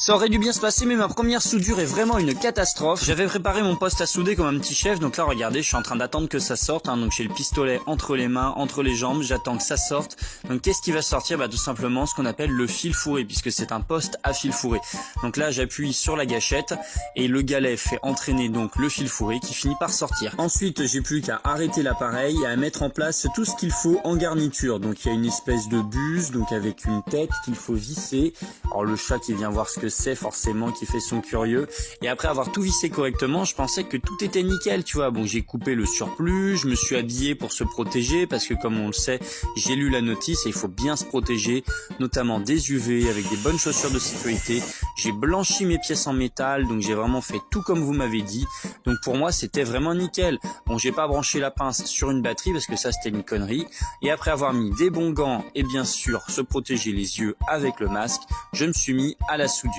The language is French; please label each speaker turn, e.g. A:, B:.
A: Ça aurait dû bien se passer, mais ma première soudure est vraiment une catastrophe. J'avais préparé mon poste à souder comme un petit chef, donc là regardez, je suis en train d'attendre que ça sorte, donc j'ai le pistolet entre les mains, entre les jambes, j'attends que ça sorte. Donc qu'est-ce qui va sortir? Tout simplement ce qu'on appelle le fil fourré, puisque c'est un poste à fil fourré. Donc là j'appuie sur la gâchette et le galet fait entraîner donc le fil fourré qui finit par sortir. Ensuite j'ai plus qu'à arrêter l'appareil et à mettre en place tout ce qu'il faut en garniture. Donc il y a une espèce de buse, donc avec une tête qu'il faut visser. Alors le chat qui vient voir ce que c'est forcément, qui fait son curieux. Et après avoir tout vissé correctement, je pensais que tout était nickel, tu vois. Bon, j'ai coupé le surplus, je me suis habillé pour se protéger parce que comme on le sait, j'ai lu la notice et il faut bien se protéger, notamment des UV avec des bonnes chaussures de sécurité. J'ai blanchi mes pièces en métal, donc j'ai vraiment fait tout comme vous m'avez dit. Donc pour moi, c'était vraiment nickel. Bon, j'ai pas branché la pince sur une batterie parce que ça c'était une connerie. Et après avoir mis des bons gants et bien sûr se protéger les yeux avec le masque, je me suis mis à la soudure.